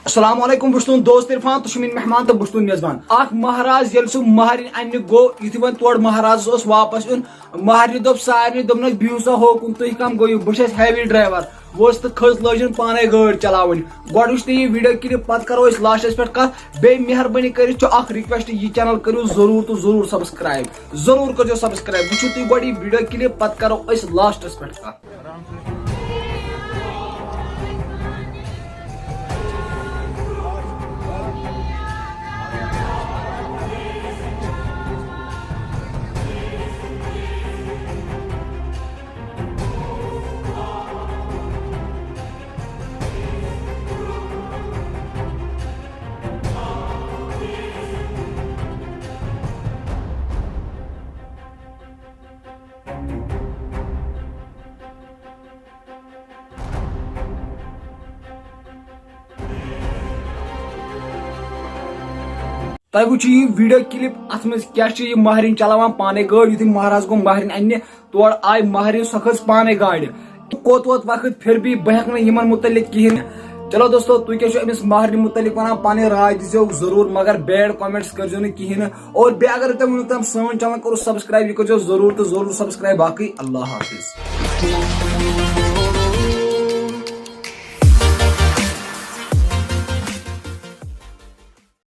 अस्सलाम वालेकुम बुस्तून दोस्त इरफान तो मेन मेहमान तो बुस्तून मेजबान अख महाराज ये सह महरिन अन्न गो युथ वन तोड़ महाराज वापस उन महरिन दोप सारे दोपन बिहू सा होकुन तुम कम गो बहुत हैवी ड्राइवर वोस तो खज लजन पाने गाड़ चलावन गोड वुच ये वीडियो क्लिप पत करो लास्टस पे कत बे मेहरबानी कर रिक्वेस्ट यह चैनल करो जरूर तो जरूर सब्सक्राइब करो सब्सक्राइब वो तुम गोड वीडियो क्लिप पत करो लास्टस पे कत तुम वो वीडियो क्लिप अत क्या महरिन चलावान पाने गाड़ यु महाराज गो महरिन अन्य तोड़ आय महरिन सो खज पाने गाड़ कोत वोत वक्त फिर भी बह हेक मुतलिक कहें। चलो दोस्तों तुम क्या अमिस महरिन मुतलिक वन पानी राय दीजो जरूर मगर बैड कमेंट्स करो कहें और बे अगर तुम वो सन चैनल करो सब्सक्राइब यह करो जरूर तो जरूर सब्सक्राइब बाकी अल्लाह हाफिज।